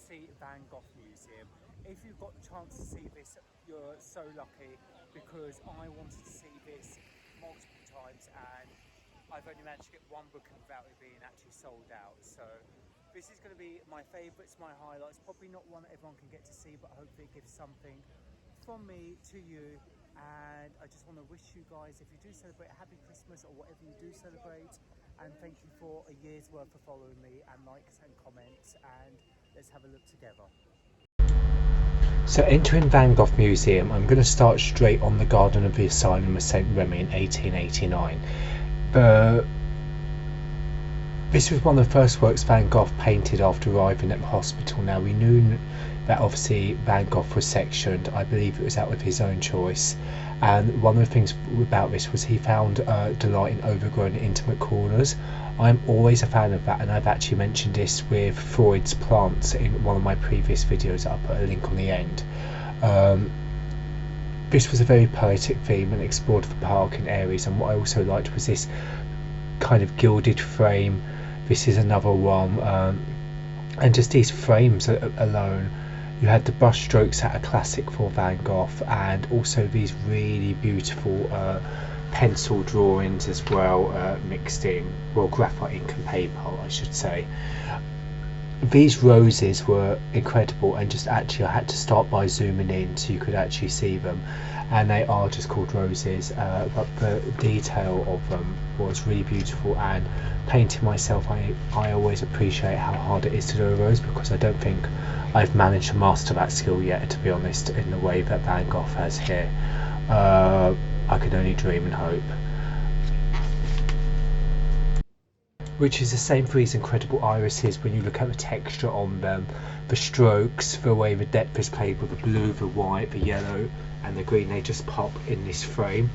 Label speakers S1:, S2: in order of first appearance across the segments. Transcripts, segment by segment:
S1: see Van Gogh Museum. If you've got the chance to see this, you're so lucky, because I wanted to see this multiple times and I've only managed to get one booking without it being actually sold out. So this is going to be my favourites, my highlights. Probably not one that everyone can get to see, but hopefully it gives something from me to you. And I just want to wish you guys, if you do celebrate, a happy Christmas or whatever you do celebrate, and thank you for a year's worth of following me and likes and comments, and let's have a look together.
S2: So entering Van Gogh Museum, I'm going to start straight on the garden of the Asylum of Saint-Rémy in 1889. This was one of the first works Van Gogh painted after arriving at the hospital. Now, we knew that obviously Van Gogh was sectioned. I believe it was out of his own choice, and one of the things about this was he found delight in overgrown intimate corners. I'm always a fan of that, and I've actually mentioned this with Freud's plants in one of my previous videos. I'll put a link on the end. This was a very poetic theme and explored the park in areas, and what I also liked was this kind of gilded frame. This is another one, and just these frames alone. You had the brush strokes that are classic for Van Gogh, and also these really beautiful pencil drawings as well, mixed in, well, graphite ink and paper, I should say. These roses were incredible, and just actually I had to start by zooming in so you could actually see them, and they are just called roses, but the detail of them was really beautiful. And painting myself, I always appreciate how hard it is to do a rose, because I don't think I've managed to master that skill yet, to be honest, in the way that Van Gogh has here. I can only dream and hope. Which is the same for these incredible irises. When you look at the texture on them, the strokes, the way the depth is played with the blue, the white, the yellow and the green, they just pop in this frame.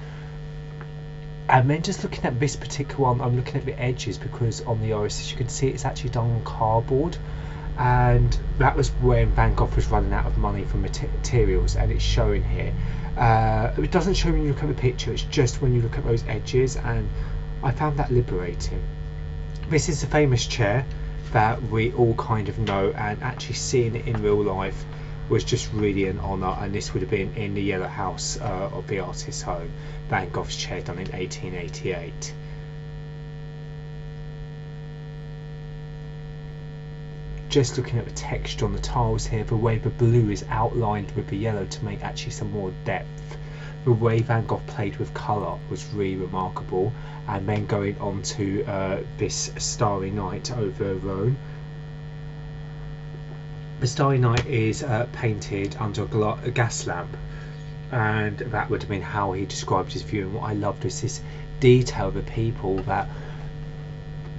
S2: And then just looking at this particular one, I'm looking at the edges, because on the irises you can see it's actually done on cardboard, and that was when Van Gogh was running out of money for materials, and it's showing here. It doesn't show when you look at the picture, it's just when you look at those edges, and I found that liberating. This is the famous chair that we all kind of know, and actually seeing it in real life was just really an honour, and this would have been in the yellow house of the artist's home, Van Gogh's chair, done in 1888. Just looking at the texture on the tiles here, the way the blue is outlined with the yellow to make actually some more depth. The way Van Gogh played with colour was really remarkable. And then going on to this Starry Night over Rhone. The Starry Night is painted under a gas lamp, and that would have been how he described his view. And what I loved was this detail of the people that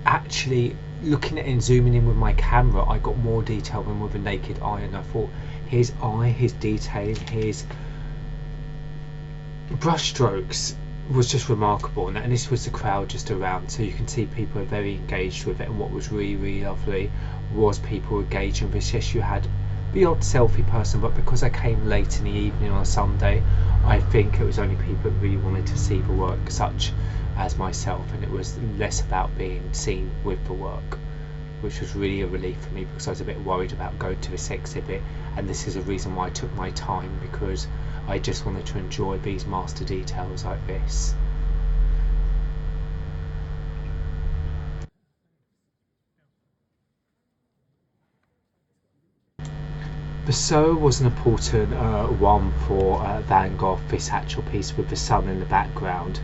S2: actually, looking at it and zooming in with my camera, I got more detail than with a naked eye, and I thought his eye, his detailing, his brush strokes was just remarkable. And this was the crowd just around, so you can see people are very engaged with it. And what was really, really lovely was people engaging with this. Yes, you had the odd selfie person, but because I came late in the evening on a Sunday, I think it was only people that really wanted to see the work, such as myself, and it was less about being seen with the work, which was really a relief for me, because I was a bit worried about going to this exhibit. And this is a reason why I took my time, because I just wanted to enjoy these master details like this. The Sower was an important one for Van Gogh, this actual piece with the sun in the background.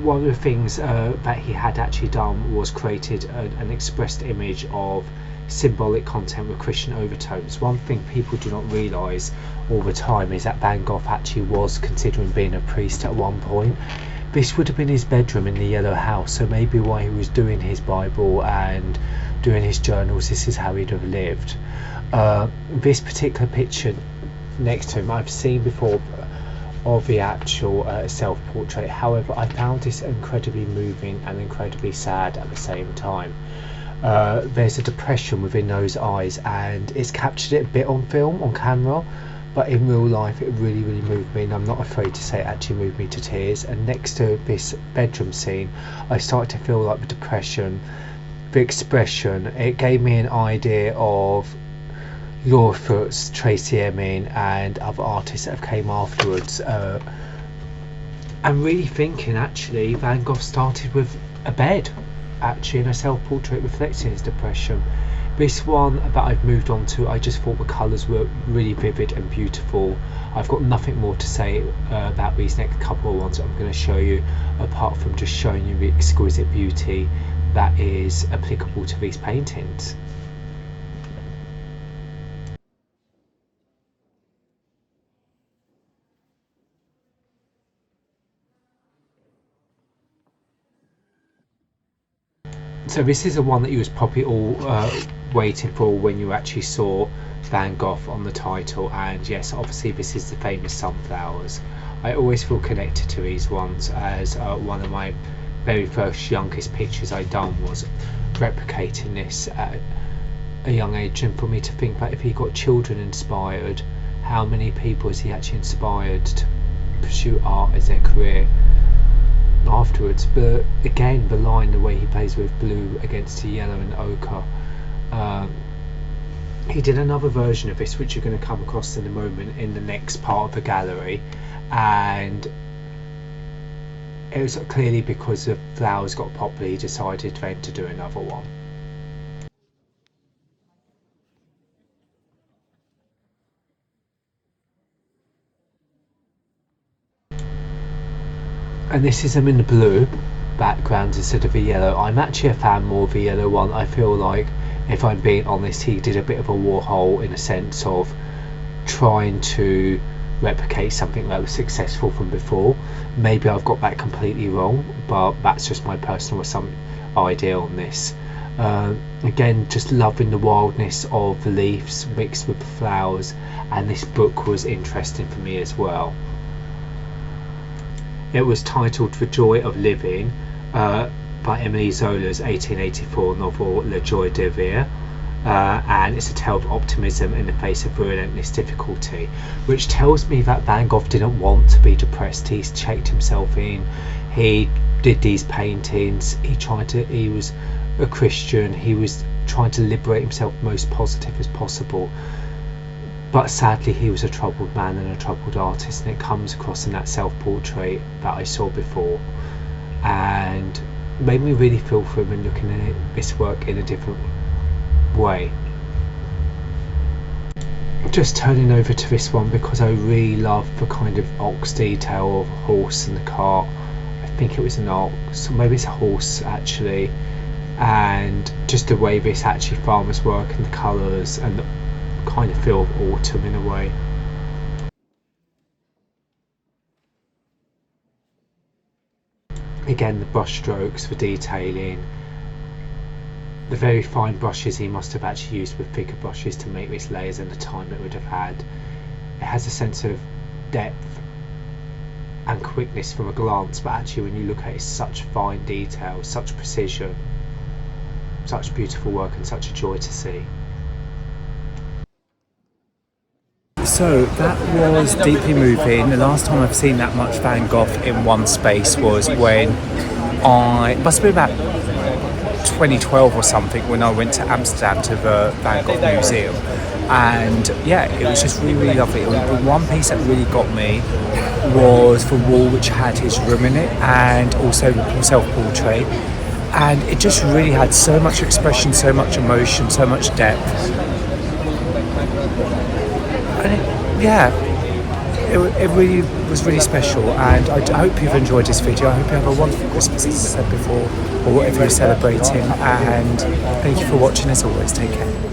S2: One of the things that he had actually done was created an expressed image of symbolic content with Christian overtones. One thing people do not realise all the time is that Van Gogh actually was considering being a priest at one point. This would have been his bedroom in the yellow house, so maybe while he was doing his Bible and doing his journals, this is how he'd have lived. This particular picture next to him I've seen before of the actual self-portrait. However, I found this incredibly moving and incredibly sad at the same time. There's a depression within those eyes, and it's captured it a bit on film, on camera, but in real life it really, really moved me, and I'm not afraid to say it actually moved me to tears. And next to this bedroom scene, I started to feel like the depression the expression, it gave me an idea of Laura Foots, Tracy Emin and other artists that have came afterwards. I'm really thinking actually Van Gogh started with a bed, actually, in a self-portrait reflecting his depression. This one that I've moved on to, I just thought the colours were really vivid and beautiful. I've got nothing more to say about these next couple of ones that I'm going to show you, apart from just showing you the exquisite beauty that is applicable to these paintings. So this is the one that you was probably all waiting for when you actually saw Van Gogh on the title, and yes, obviously this is the famous sunflowers. I always feel connected to these ones, as one of my very first youngest pictures I done was replicating this at a young age, and for me to think that if he got children inspired, how many people has he actually inspired to pursue art as their career afterwards. But again, the line, the way he plays with blue against the yellow and ochre, he did another version of this which you're going to come across in a moment in the next part of the gallery, and it was clearly because the flowers got popular he decided then to do another one. And this is him in the blue background instead of the yellow. I'm actually a fan more of the yellow one. I feel like, if I'm being honest, he did a bit of a Warhol in a sense of trying to replicate something that was successful from before. Maybe I've got that completely wrong, but that's just my personal idea on this. Again, just loving the wildness of the leaves mixed with the flowers, and this book was interesting for me as well. It was titled The Joy of Living by Emily Zola's 1884 novel La Joie de Vivre, and it's a tale of optimism in the face of relentless difficulty, which tells me that Van Gogh didn't want to be depressed. He's checked himself in, he did these paintings, he was a Christian, he was trying to liberate himself most positive as possible. But sadly he was a troubled man and a troubled artist, and it comes across in that self-portrait that I saw before, and made me really feel for him and looking at this work in a different way. Just turning over to this one because I really love the kind of ox detail of a horse and the cart. I think it was an ox, or maybe it's a horse actually, and just the way this actually farmers work and the colours and the kind of feel of autumn in a way. Again, the brush strokes for detailing, the very fine brushes he must have actually used with thicker brushes to make these layers and the time it would have had. It has a sense of depth and quickness from a glance, but actually when you look at it, it's such fine detail, such precision, such beautiful work, and such a joy to see. So that was deeply moving. The last time I've seen that much Van Gogh in one space was when it must have been about 2012 or something, when I went to Amsterdam to the Van Gogh Museum, and yeah, it was just really, really lovely. The one piece that really got me was the wall which had his room in it, and also the self-portrait, and it just really had so much expression, so much emotion, so much depth. And it really was really special, and I hope you've enjoyed this video. I hope you have a wonderful Christmas, as I said before, or whatever you're celebrating, and thank you for watching as always. Take care.